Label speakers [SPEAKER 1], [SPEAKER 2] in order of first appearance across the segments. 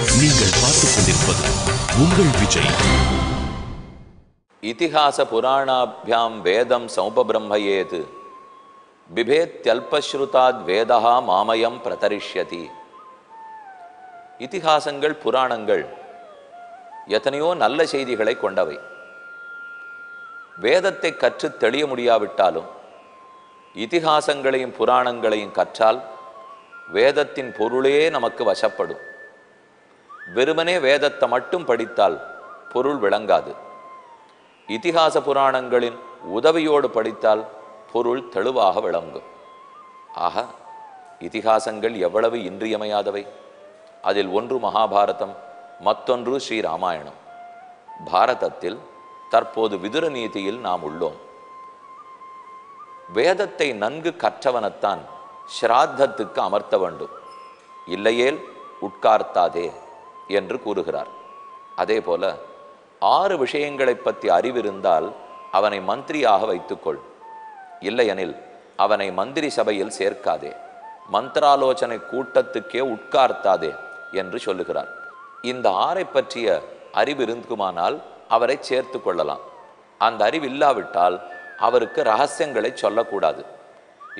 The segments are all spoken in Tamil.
[SPEAKER 1] நீங்கள் பார்த்துக் கொண்டிருப்பது உங்கள் விஜய்.
[SPEAKER 2] இதிஹாச புராணாபியாம் வேதம் சௌபபிரம்மயேத் பிபேத்யல்பஸ்ருதாத் வேதஹா மாமயம் பிரதரிஷ்யதி. இதிஹாசங்கள் புராணங்கள் எத்தனையோ நல்ல செய்திகளை கொண்டவை. வேதத்தை கற்று தெளிய முடியாவிட்டாலும் இதிஹாசங்களையும் புராணங்களையும் கற்றால் வேதத்தின் பொருளே நமக்கு வசப்படும். வெறுமனே வேதத்தை மட்டும் படித்தால் பொருள் விளங்காது. இதிகாச புராணங்களின் உதவியோடு படித்தால் பொருள் தெளிவாக விளங்கும். ஆக இதிகாசங்கள் எவ்வளவு இன்றியமையாதவை. அதில் ஒன்று மகாபாரதம், மற்றொன்று ஸ்ரீராமாயணம். பாரதத்தில் தற்போது விதுர நீதியில் நாம் உள்ளோம். வேதத்தை நன்கு கற்றவனத்தான் ஸ்ராத்தத்துக்கு அமர்த்த வேண்டும், இல்லையேல் உட்கார்த்தாதே என்று கூறுகிறார். அதே போல 6 விஷயங்களை பற்றி அறிவிருந்தால் அவனை மந்திரியாக வைத்துக்கொள், இல்லையெனில் அவனை மந்திரி சபையில் சேர்க்காதே, மந்திராலோசனை கூட்டத்துக்கே உட்கார்த்தாதே என்று சொல்லுகிறார். இந்த 6 பற்றிய அறிவு இருக்குமானால் அவரை சேர்த்து கொள்ளலாம். அந்த அறிவு இல்லாவிட்டால் அவருக்கு ரகசியங்களை சொல்லக்கூடாது.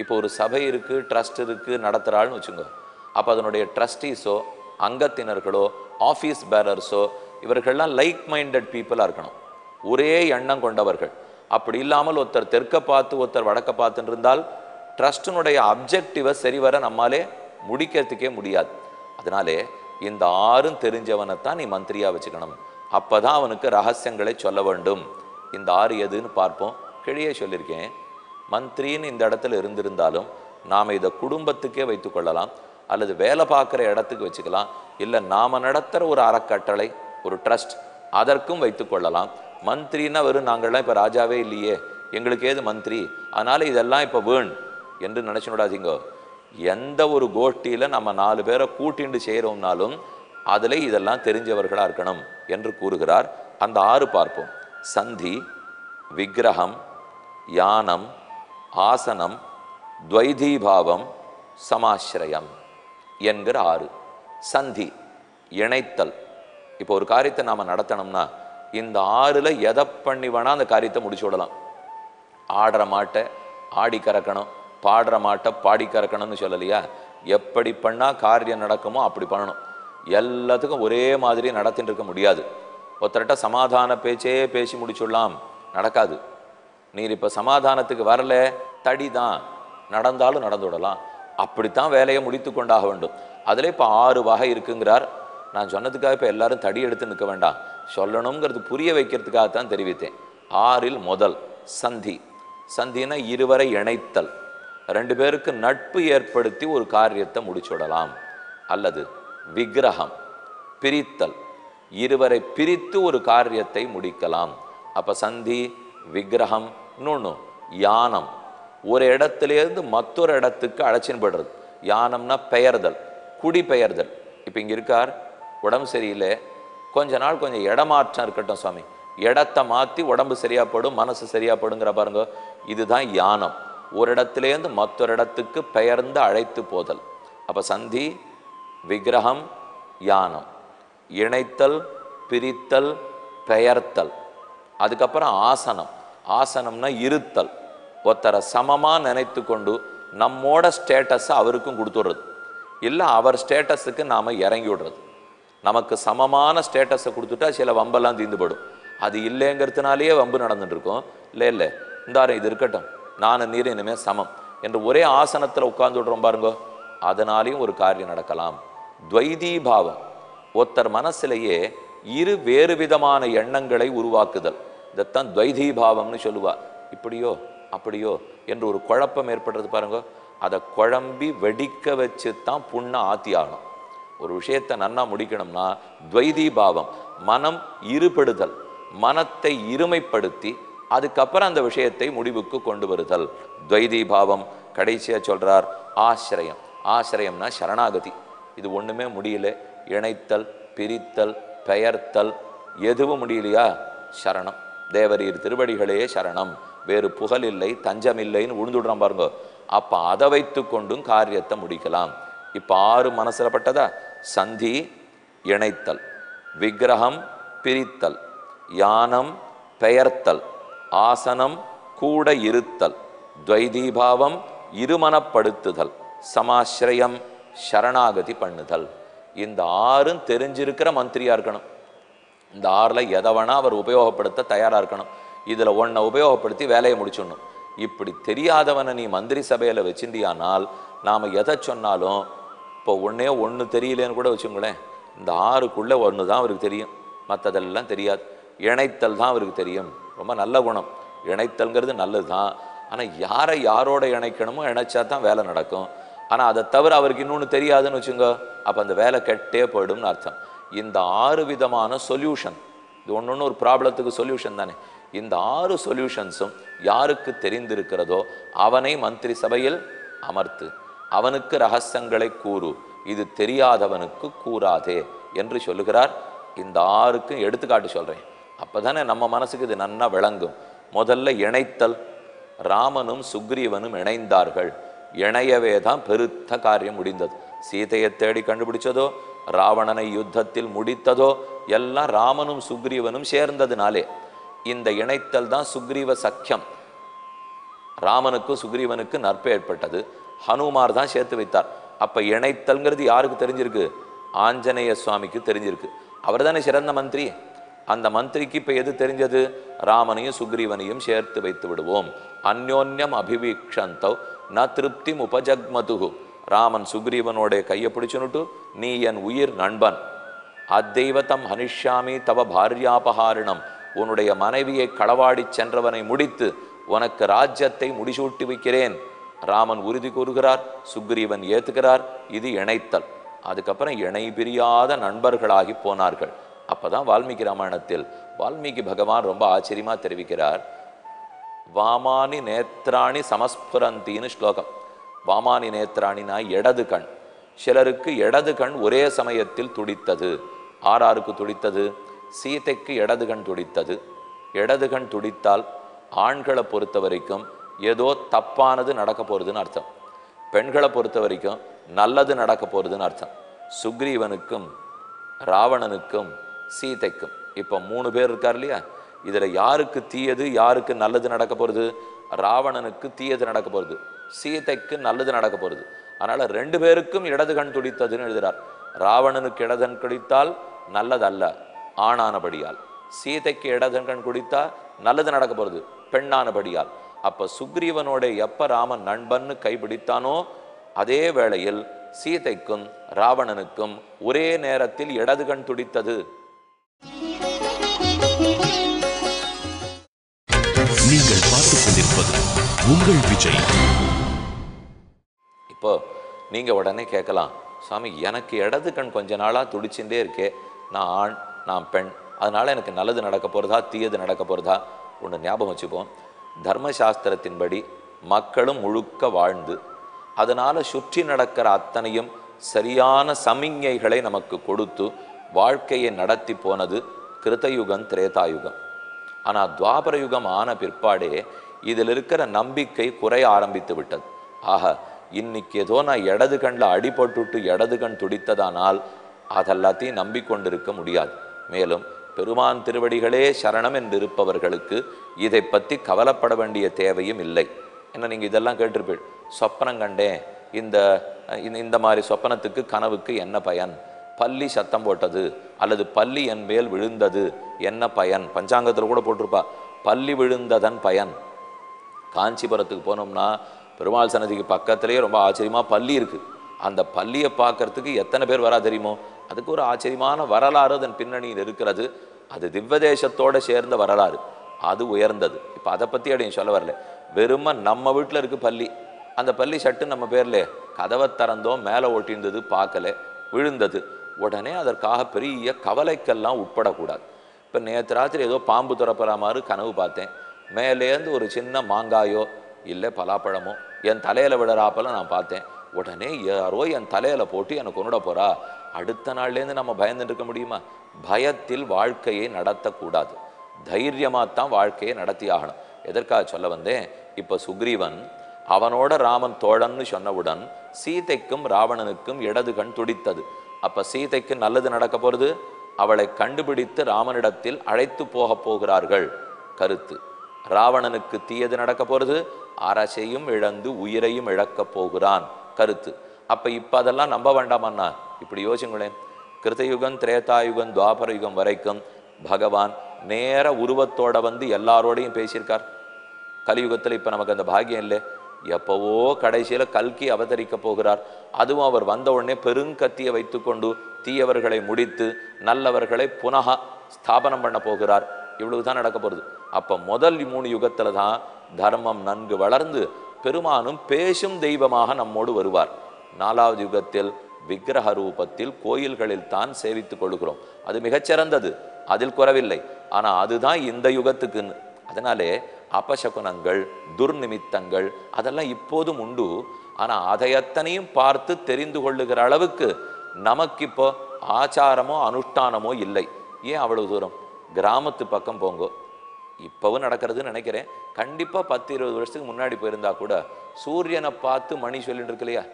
[SPEAKER 2] இப்போ ஒரு சபை இருக்குது, ட்ரஸ்ட் இருக்குது, நடத்துகிறாள்னு வச்சுங்க. அப்போ அதனுடைய ட்ரஸ்டீஸோ அங்கத்தினர்களோ ஆஃபீஸ் பேரர்ஸோ இவர்கள்லாம் லைக் மைண்டட் பீப்புளாக இருக்கணும், ஒரே எண்ணம் கொண்டவர்கள். அப்படி இல்லாமல் ஒருத்தர் தெற்க பார்த்து ஒருத்தர் வடக்க பார்த்துன்னு இருந்தால் ட்ரஸ்டினுடைய அப்ஜெக்டிவை சரிவர நம்மாலே முடிக்கிறதுக்கே முடியாது. அதனாலே இந்த 6 தெரிஞ்சவனைத்தான் நீ மந்திரியாக வச்சுக்கணும். அப்போ தான் அவனுக்கு ரகசியங்களை சொல்ல வேண்டும். இந்த 6 எதுன்னு பார்ப்போம். கிழியே சொல்லியிருக்கேன். மந்திரின்னு இந்த இடத்துல இருந்திருந்தாலும் நாம் இதை குடும்பத்துக்கே வைத்து கொள்ளலாம், அல்லது வேலை பார்க்குற இடத்துக்கு வச்சுக்கலாம், இல்லை நாம் நடத்துகிற ஒரு அறக்கட்டளை, ஒரு ட்ரஸ்ட், அதற்கும் வைத்து கொள்ளலாம். மந்திரின்னா வெறும் நாங்கள்லாம் இப்போ ராஜாவே இல்லையே, எங்களுக்கு ஏது மந்திரி, அதனால் இதெல்லாம் இப்போ வேண் என்று நினச்சி விடாதீங்க. எந்த ஒரு கோஷ்டியில் நம்ம 4 பேரை கூட்டிண்டு செய்கிறோம்னாலும் அதில் இதெல்லாம் தெரிஞ்சவர்களாக இருக்கணும் என்று கூறுகிறார். அந்த 6 பார்ப்போம். சந்தி, விக்கிரகம், யானம், ஆசனம், துவைதீபாவம், சமாஸ்ரயம் என்கிற 6. சந்தி இணைத்தல். இப்போ ஒரு காரியத்தை நாம் நடத்தணும்னா இந்த 6ல் எதை பண்ணி வேணால் அந்த காரியத்தை முடிச்சு விடலாம். ஆடுற மாட்டை ஆடி கறக்கணும், பாடுற மாட்டை பாடி கறக்கணும்னு சொல்லலையா? எப்படி பண்ணால் காரியம் நடக்குமோ அப்படி பண்ணணும். எல்லாத்துக்கும் ஒரே மாதிரி நடத்தின்னு இருக்க முடியாது. ஒருத்தர்கிட்ட சமாதான பேச்சே பேசி முடிச்சுடலாம், நடக்காது. நீர் இப்போ சமாதானத்துக்கு வரல, தடி தான், நடந்தாலும் நடந்து விடலாம். அப்படித்தான் வேலையை முடித்து கொண்டாக வேண்டும். அதில் இப்போ 6 வகை இருக்குங்கிறார். நான் சொன்னதுக்காக இப்போ எல்லாரும் தடி எடுத்து நிற்க வேண்டாம், சொல்லணுங்கிறது புரிய வைக்கிறதுக்காகத்தான் தெரிவித்தேன். 6ல் முதல் சந்தி. சந்தினா இருவரை இணைத்தல், 2 பேருக்கு நட்பு ஏற்படுத்தி ஒரு காரியத்தை முடிச்சுடலாம். அல்லது விக்கிரகம், பிரித்தல், இருவரை பிரித்து ஒரு காரியத்தை முடிக்கலாம். அப்போ சந்தி, விக்கிரகம். இன்னொன்று யானம், ஒரு இடத்துலேருந்து மற்றொரு இடத்துக்கு அழைச்சின்னு போடுறது. யானம்னா பெயர்தல், குடிபெயர்தல். இப்போ இங்கே இருக்கார், உடம்பு சரியில்லை, கொஞ்ச நாள் கொஞ்சம் இடமாற்றம் இருக்கட்டும் சுவாமி, இடத்தை மாற்றி உடம்பு சரியாப்படும், மனசு சரியாப்படுங்கிற பாருங்க. இதுதான் யானம், ஒரு இடத்துலேருந்து மற்றொரு இடத்துக்கு பெயர்ந்து அழைத்து போதல். அப்போ சந்தி, விக்கிரகம், யானம், இணைத்தல், பிரித்தல், பெயர்த்தல். அதுக்கப்புறம் ஆசனம். ஆசனம்னா இருத்தல், ஒருத்தரை சமமாக நினைத்து கொண்டு நம்மோட ஸ்டேட்டஸை அவருக்கும் கொடுத்துடுறது, இல்லை அவர் ஸ்டேட்டஸுக்கு நாம் இறங்கி விடுறது. நமக்கு சமமான ஸ்டேட்டஸை கொடுத்துட்டா சில வம்பெல்லாம் தீர்ந்துபடும். அது இல்லைங்கிறதுனாலேயே வம்பு நடந்துட்டுருக்கோம். இல்லை இந்தாரும் இது இருக்கட்டும், நான் நீர் இனிமேல் சமம் என்று ஒரே ஆசனத்தில் உட்கார்ந்து விடுறோம் பாருங்க, அதனாலேயும் ஒரு காரியம் நடக்கலாம். துவைதீபாவம், ஒருத்தர் மனசிலேயே வேறு விதமான எண்ணங்களை உருவாக்குதல். இதைத்தான் துவைதீபாவம்னு சொல்லுவார். இப்படியோ அப்படியோ என்று ஒரு குழப்பம் ஏற்படுறது பாருங்க. அதை குழம்பி வெடிக்க வச்சு தான் புண்ணை ஆத்தி ஆகணும். ஒரு விஷயத்தை நன்னா முடிக்கணும்னா துவைதீபாவம், மனம் இருபடுதல், மனத்தை இருமைப்படுத்தி அதுக்கப்புறம் அந்த விஷயத்தை முடிவுக்கு கொண்டு வருதல் துவைதீபாவம். கடைசியாக சொல்கிறார் ஆசிரியம். ஆசிரியம்னா சரணாகதி. இது ஒன்றுமே முடியல, இணைத்தல், பிரித்தல், பெயர்த்தல் எதுவும் முடியலையா? சரணம், தேவரீர் திருவடிகளே சரணம், வேறு புகழில்லை தஞ்சமில்லைன்னு உழுந்துடுறான் பாருங்க. அப்போ அதை வைத்து கொண்டும் காரியத்தை முடிக்கலாம். இப்போ 6 மனசில் பட்டதா? சந்தி, இணைத்தல், விக்கிரகம் பிரித்தல், யானம் பெயர்த்தல், ஆசனம் கூட இருத்தல், துவைதீபாவம் இருமனப்படுத்துதல், சமாசிரயம் சரணாகதி பண்ணுதல். இந்த ஆறும் தெரிஞ்சிருக்கிற மந்திரியா இருக்கணும். இந்த ஆறில் எதை வேணா அவர் உபயோகப்படுத்த தயாராக இருக்கணும். இதில் ஒன்றை உபயோகப்படுத்தி வேலையை முடிச்சிடணும். இப்படி தெரியாதவனை நீ மந்திரி சபையில் வச்சிருந்தியானால் நாம் எதை சொன்னாலும், இப்போ ஒன்று தெரியலேன்னு கூட வச்சுங்களேன், இந்த ஆறுக்குள்ளே ஒன்று தான் அவருக்கு தெரியும், மற்றதெல்லாம் தெரியாது. இணைத்தல் தான் அவருக்கு தெரியும். ரொம்ப நல்ல குணம். இணைத்தல்ங்கிறது நல்லது தான். ஆனால் யாரை யாரோட இணைக்கணுமோ இணைச்சா தான் வேலை நடக்கும். ஆனால் அதை தவிர அவருக்கு இன்னொன்று தெரியாதுன்னு வச்சுங்க, அப்போ அந்த வேலை கெட்டே போயிடும்னு அர்த்தம். இந்த 6 விதமான சொல்யூஷன், இது ஒன்று ஒரு ப்ராப்ளத்துக்கு சொல்யூஷன் தானே. இந்த 6 சொல்யூஷன்ஸும் யாருக்கு தெரிந்திருக்கிறதோ அவனை மந்திரி சபையில் அமர்த்து, அவனுக்கு ரகசியங்களை கூறு, இது தெரியாதவனுக்கு கூறாதே என்று சொல்லுகிறார். இந்த 6க்கும் எடுத்துக்காட்டு சொல்கிறேன், அப்போ தானே நம்ம மனசுக்கு இது நன்னா விளங்கும். முதல்ல இணைத்தல். ராமனும் சுக்ரீவனும் இணைந்தார்கள். இணையவே தான் பெருத்த காரியம் முடிந்தது. சீதையை தேடி கண்டுபிடிச்சதோ, ராவணனை யுத்தத்தில் முடித்ததோ எல்லாம் ராமனும் சுக்ரீவனும் சேர்ந்ததுனாலே. இந்த இணைத்தல் தான் சுக்ரீவ சக்கியம். ராமனுக்கும் சுக்ரீவனுக்கு நற்பு ஏற்பட்டது. ஹனுமார் தான் சேர்த்து வைத்தார். அப்ப இணைத்தல்ங்கிறது யாருக்கு தெரிஞ்சிருக்கு? ஆஞ்சநேய சுவாமிக்கு தெரிஞ்சிருக்கு. அவர் தானே சிறந்த மந்திரி. அந்த மந்திரிக்கு இப்ப எது தெரிஞ்சது? ராமனையும் சுக்ரீவனையும் சேர்த்து வைத்து விடுவோம். அந்யோன்யம் அபிவீக்ஷந்தோ ந திருப்தி உபஜக்மதுகு. ராமன் சுக்ரீவனோட கையை பிடிச்சுனுட்டு, நீ என் உயிர் நண்பன், அத்தெய்வத்தம் ஹனிஷ்யாமி தவ பாரியாபஹாரிணம், உன்னுடைய மனைவியை களவாடி சென்றவனை முடித்து உனக்கு ராஜ்யத்தை முடிசூட்டி வைக்கிறேன். ராமன் உறுதி கூறுகிறார், சுக்ரீவன் ஏத்துக்கிறார். இது இணைத்தல். அதுக்கப்புறம் இணை பிரியாத நண்பர்களாகி போனார்கள். அப்பதான் வால்மீகி ராமாயணத்தில் வால்மீகி பகவான் ரொம்ப ஆச்சரியமா தெரிவிக்கிறார். வாமானி நேத்ராணி சமஸ்புரந்தின்னு ஸ்லோகம். வாமானி நேத்ராணினா இடது கண். சிலருக்கு இடது கண் ஒரே சமயத்தில் துடித்தது. ஆறாருக்கு துடித்தது? சீதைக்கு இடது கண் துடித்தது. இடது கண் துடித்தால் ஆண்களை பொறுத்த வரைக்கும் ஏதோ தப்பானது நடக்க போறதுன்னு அர்த்தம். பெண்களை பொறுத்த வரைக்கும் நல்லது நடக்க போறதுன்னு அர்த்தம். சுக்ரீவனுக்கும் ராவணனுக்கும் சீதைக்கும் இப்போ 3 பேர் இருக்கார் இல்லையா? இதுல யாருக்கு தீயது, யாருக்கு நல்லது நடக்க போறது? ராவணனுக்கு தீயது நடக்க போறது, சீதைக்கு நல்லது நடக்க போறது. அதனால 2 பேருக்கும் இடது கண் துடித்ததுன்னு எழுதுறார். ராவணனுக்கு இடதன் குடித்தால் நல்லதல்ல, ஆணானபடியால். சீதைக்கு இடதன் கண் குடித்தா நல்லது நடக்க போறது, பெண்ணானபடியால். அப்ப சுக்ரீவனோட எப்ப ராமன் நண்பன்னு கைப்பிடித்தானோ அதே வேளையில் சீதைக்கும் ராவணனுக்கும் ஒரே நேரத்தில் இடது கண் துடித்தது.
[SPEAKER 1] நீங்கள் பார்த்துக் கொண்டிருப்பது உங்கள் விஜய்.
[SPEAKER 2] இப்போ நீங்க உடனே கேட்கலாம், சுவாமி எனக்கு இடது கண் கொஞ்ச நாளா துடிச்சுட்டே இருக்கே, நான் ஆண் நான் பெண், அதனால எனக்கு நல்லது நடக்க போறதா தீயது நடக்க போறதா? ஒன்று ஞாபகம் வச்சுப்போம். தர்மசாஸ்திரத்தின்படி மக்களும் முழுக்க வாழ்ந்து அதனால சுற்றி நடக்கிற அத்தனையும் சரியான சமிஞ்ஞைகளை நமக்கு கொடுத்து வாழ்க்கையை நடத்தி போனது கிருதயுகம் திரேதாயுகம். ஆனால் துவாபர யுகம் ஆன பிற்பாடே இதில் இருக்கிற நம்பிக்கை குறைய ஆரம்பித்து விட்டது. ஆக இன்னைக்கு ஏதோ நான் இடது கண்ணில் அடிபட்டுட்டு இடது கண் துடித்ததானால் அதெல்லாத்தையும் நம்பிக்கொண்டிருக்க முடியாது. மேலும் பெருமான் திருவடிகளே சரணம் என்று இருப்பவர்களுக்கு இதை பற்றி கவலைப்பட வேண்டிய தேவையும் இல்லை. என்ன நீங்கள் இதெல்லாம் கேட்டிருப்பீள், சொப்பனம் கண்டேன், இந்த மாதிரி சொப்பனத்துக்கு கனவுக்கு என்ன பயன்? பல்லி சத்தம் போட்டது அல்லது பல்லி என் மேல் விழுந்தது என்ன பயன்? பஞ்சாங்கத்தில் கூட போட்டிருப்பா, பல்லி விழுந்ததன் பயன். காஞ்சிபுரத்துக்கு போனோம்னா பெருமாள் சன்னதிக்கு பக்கத்திலேயே ரொம்ப ஆச்சரியமா பல்லி இருக்கு. அந்த பல்லியை பார்க்கறதுக்கு எத்தனை பேர் வரா தெரியுமோ? அதுக்கு ஒரு ஆச்சரியமான வரலாறு அதன் பின்னணியில் இருக்கிறது. அது திவ்வதேசத்தோட சேர்ந்த வரலாறு, அது உயர்ந்தது. இப்போ அதை பற்றி அப்படின்னு சொல்ல வரல. வெறும நம்ம வீட்டில் இருக்கு பல்லி, அந்த பல்லி சட்டு நம்ம பேர்ல கதவை திறந்தோம், மேலே ஒட்டியிருந்தது, பார்க்கல, விழுந்தது. உடனே அதற்காக பெரிய கவலைக்கெல்லாம் உட்படக்கூடாது. இப்போ நேற்று ராத்திரி ஏதோ பாம்பு துறப்புற மாதிரி கனவு பார்த்தேன், மேலேருந்து ஒரு சின்ன மாங்காயோ இல்லை பலாப்பழமோ என் தலையில் விடுறாப்பெல்லாம் நான் பார்த்தேன். உடனே யாரோ என் தலையில் போட்டு எனக்கு கொண்டுட போறா. அடுத்த நாள்லேருந்து நம்ம பயந்துட்டு இருக்க முடியுமா? பயத்தில் வாழ்க்கையை நடத்தக்கூடாது. தைரியமாகத்தான் வாழ்க்கையை நடத்தி ஆகணும். எதற்காக சொல்ல வந்தேன்? இப்போ சுக்ரீவன் அவனோட ராமன் தோழன்னு சொன்னவுடன் சீதைக்கும் ராவணனுக்கும் இடது கண் துடித்தது. அப்ப சீதைக்கு நல்லது நடக்க போறது, அவளை கண்டுபிடித்து ராமனிடத்தில் அழைத்து போக போகிறார்கள் கருத்து. ராவணனுக்கு தீயது நடக்க போறது, அரசையும் இழந்து உயிரையும் இழக்கப் போகிறான் கருத்து. அப்ப இப்ப அதெல்லாம் நம்ப வேண்டாமண்ணா. இப்படி யோசிங்களேன், கிருத்தயுகம் திரேதாயுகம் துவாபர யுகம் வரைக்கும் பகவான் நேர உருவத்தோட வந்து எல்லாரோடையும் பேசியிருக்கார். கலியுகத்தில் இப்ப நமக்கு அந்த பாக்கியம் இல்லை. எப்பவோ கடைசியில கல்கி அவதரிக்க போகிறார். அதுவும் அவர் வந்த உடனே பெருங்கத்தியை வைத்துக்கொண்டு தீயவர்களை முடித்து நல்லவர்களை புனக ஸ்தாபனம் பண்ண போகிறார். இவ்வளவுதான் நடக்க போறது. அப்ப முதல் 3 யுகத்துல தான் தர்மம் நன்கு வளர்ந்து பெருமானும் பேசும் தெய்வமாக நம்மோடு வருவார். 4வது யுகத்தில் விக்கிரக ரூபத்தில் கோயில்களில் தான் சேவித்துக் கொள்கிறோம். அது மிகச்சிறந்தது, அதில் குறவில்லை. ஆனா அதுதான் இந்த யுகத்துக்குன்னு. அதனாலே அபசகுனங்கள் துர்நிமித்தங்கள் அதெல்லாம் இப்போதும் உண்டு. ஆனா அதையத்தனையும் பார்த்து தெரிந்து கொள்ளுகிற அளவுக்கு நமக்கு இப்போ ஆச்சாரமோ அனுஷ்டானமோ இல்லை. ஏன் அவ்வளவு தூரம்? கிராமத்து பக்கம் போங்கோ, இப்பவும் நடக்கிறதுன்னு நினைக்கிறேன். கண்டிப்பா 10-20 வருஷத்துக்கு முன்னாடி போயிருந்தா கூட சூரியனை பார்த்து மணி சொல்லிட்டு இருக்கு இல்லையா?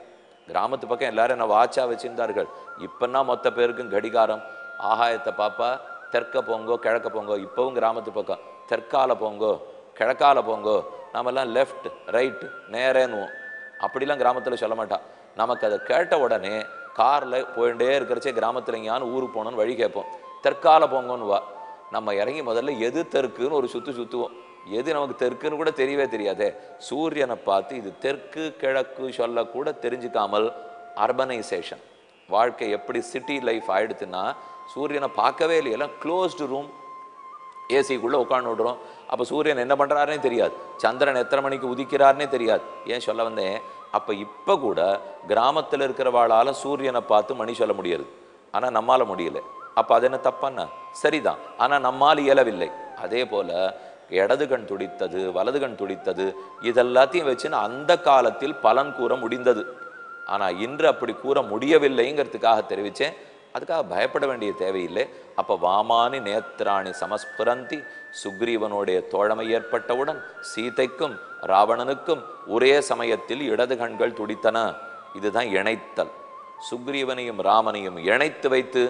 [SPEAKER 2] கிராமத்து பக்கம் எல்லாரும் என்ன வாட்சா வச்சிருந்தார்கள். இப்பன்னா மொத்த பேருக்கும் கடிகாரம். ஆகாயத்தை பாப்பா, தெற்க போங்கோ கிழக்க போங்கோ. இப்பவும் கிராமத்து பக்கம் தெற்கால போங்கோ கிழக்கால போங்கோ, நாமெல்லாம் லெஃப்ட் ரைட் நேரேன்னுவோம். அப்படிலாம் கிராமத்தில் சொல்ல மாட்டான். நமக்கு அதை கேட்ட உடனே காரில் போயிட்டே இருக்கிறச்சே கிராமத்தில் எங்கேயானு ஊருக்கு போகணுன்னு வழி கேட்போம். தெற்கால போங்கன்னு வா. நம்ம இறங்கி முதல்ல எது தெற்குன்னு ஒரு சுற்றுவோம். எது நமக்கு தெற்குன்னு கூட தெரியவே தெரியாதே. சூரியனை பார்த்து இது தெற்கு கிழக்கு சொல்லக்கூட தெரிஞ்சுக்காமல் அர்பனைசேஷன் வாழ்க்கை எப்படி சிட்டி லைஃப் ஆயிடுச்சுன்னா சூரியனை பார்க்கவே இல்லை. எல்லாம் க்ளோஸ்டு ரூம், ஏசிக்குள்ளே உட்காந்து விடுறோம். அப்போ சூரியன் என்ன பண்ணுறாருனே தெரியாது, சந்திரன் எத்தனை மணிக்கு உதிக்கிறாருனே தெரியாது. ஏன் சொல்ல வந்தேன், அப்போ இப்போ கூட கிராமத்தில் இருக்கிறவாளால் சூரியனை பார்த்து மணி சொல்ல முடியாது, ஆனால் நம்மால் முடியலை. அப்போ அது என்ன தப்பான்னா? சரிதான், ஆனால் நம்மால் இயலவில்லை. அதே போல் இடது கண் துடித்தது வலது கண் துடித்தது இதெல்லாத்தையும் வச்சுன்னு அந்த காலத்தில் பலன் கூற முடிந்தது. ஆனால் இன்று அப்படி கூற முடியவில்லைங்கிறதுக்காக தெரிவித்தேன். அதுக்காக பயப்பட வேண்டிய தேவையில்லை. அப்போ வாமானி நேத்ராணி சமஸ்புரந்தி, சுக்ரீவனுடைய தோழமை ஏற்பட்டவுடன் சீதைக்கும் ராவணனுக்கும் ஒரே சமயத்தில் இடது கண்கள் துடித்தன. இதுதான் இணைத்தல். சுக்ரீவனையும் ராமனையும் இணைத்து வைத்து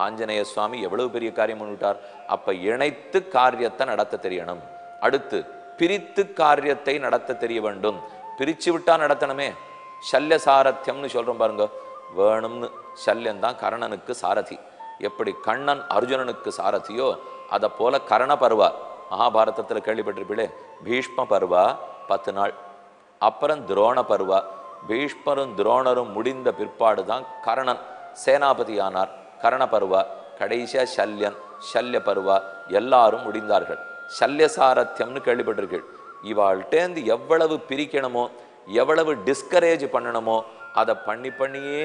[SPEAKER 2] ஆஞ்சநேய சுவாமி எவ்வளவு பெரிய காரியம் பண்ணிவிட்டார். அப்ப இணைத்து காரியத்தை நடத்த தெரியணும். அடுத்து பிரித்து காரியத்தை நடத்த தெரிய வேண்டும். பிரிச்சு விட்டா நடத்தணுமே. சல்ய சாரத்தியம்னு சொல்றோம் பாருங்க, வேணும்னு. சல்யன் தான் கர்ணனுக்கு சாரதி. எப்படி கண்ணன் அர்ஜுனனுக்கு சாரதியோ அதை போல கர்ண பருவா மகாபாரதத்தில் கேள்விப்பட்டிருப்பீங்களே. பீஷ்ம பருவா 10 நாள், அப்புறம் துரோண பருவா. பீஷ்மரும் துரோணரும் முடிந்த பிற்பாடு தான் கர்ணன் சேனாபதி ஆனார். கர்ண பருவா கடைசியா சல்யன் சல்ய பருவா எல்லாரும் முடிந்தார்கள். சல்ய சாரத்தியம்னு கேள்விப்பட்டிருக்கீள். இவாள்கிட்டேந்து எவ்வளவு பிரிக்கணுமோ எவ்வளவு டிஸ்கரேஜ் பண்ணணுமோ அதை பண்ணியே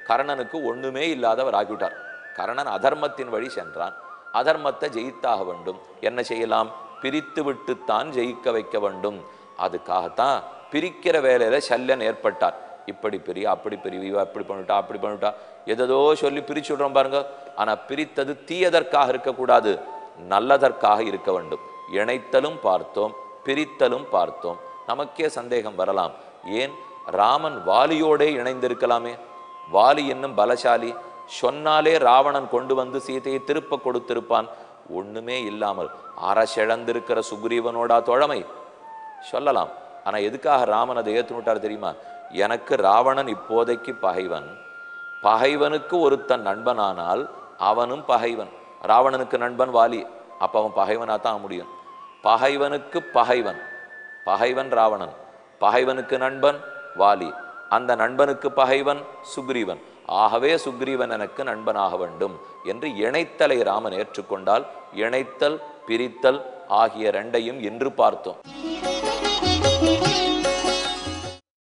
[SPEAKER 2] கர்ணனுக்கு ஒண்ணுமே இல்லாதவர் ஆகிவிட்டார். கர்ணன் அதர்மத்தின் வழி சென்றான். அதர்மத்தை ஜெயித்தாக வேண்டும். என்ன செய்யலாம்? பிரித்து விட்டுத்தான் ஜெயிக்க வைக்க வேண்டும். அதுக்காகத்தான் பிரிக்கிற வேலையில சல்யன் ஏற்பட்டார். இப்படி பெரிய அப்படி பெரிய அப்படி பண்ணிட்டா அப்படி பண்ணிட்டா எதோ சொல்லி பிரிச்சு விடுறோம் பாருங்க. ஆனா பிரித்தது தீயதற்காக இருக்கக்கூடாது, நல்லதற்காக இருக்க வேண்டும். இணைத்தலும் பார்த்தோம், பிரித்தலும் பார்த்தோம். நமக்கே சந்தேகம் வரலாம், ஏன் ராமன் வாலியோடே இணைந்திருக்கலாமே? வாலி என்னும் பலசாலி, சொன்னாலே ராவணன் கொண்டு வந்து சீதையை திருப்ப கொடுத்திருப்பான். ஒண்ணுமே இல்லாமல் அரசிழந்திருக்கிற சுக்ரீவனோடா தோழமை சொல்லலாம். ஆனா எதுக்காக ராமன் அதை ஏற்றுனுட்டார் தெரியுமா? எனக்கு ராவணன் இப்போதைக்கு பகைவன், பகைவனுக்கு ஒருத்தன் நண்பனானால் அவனும் பகைவன். ராவணனுக்கு நண்பன் வாலி, அப்ப அவன் பகைவனா தான் முடியும். பகைவனுக்கு பகைவன், பகைவன் ராவணன், பகைவனுக்கு நண்பன் வாலி, அந்த நண்பனுக்கு பகைவன் சுக்ரீவன். ஆகவே சுக்ரீவன் எனக்கு நண்பனாக வேண்டும் என்று இணைத்தலை ராமன் ஏற்றுக்கொண்டால், இணைத்தல் பிரித்தல் ஆகிய ரெண்டையும் இன்று பார்த்தோம்.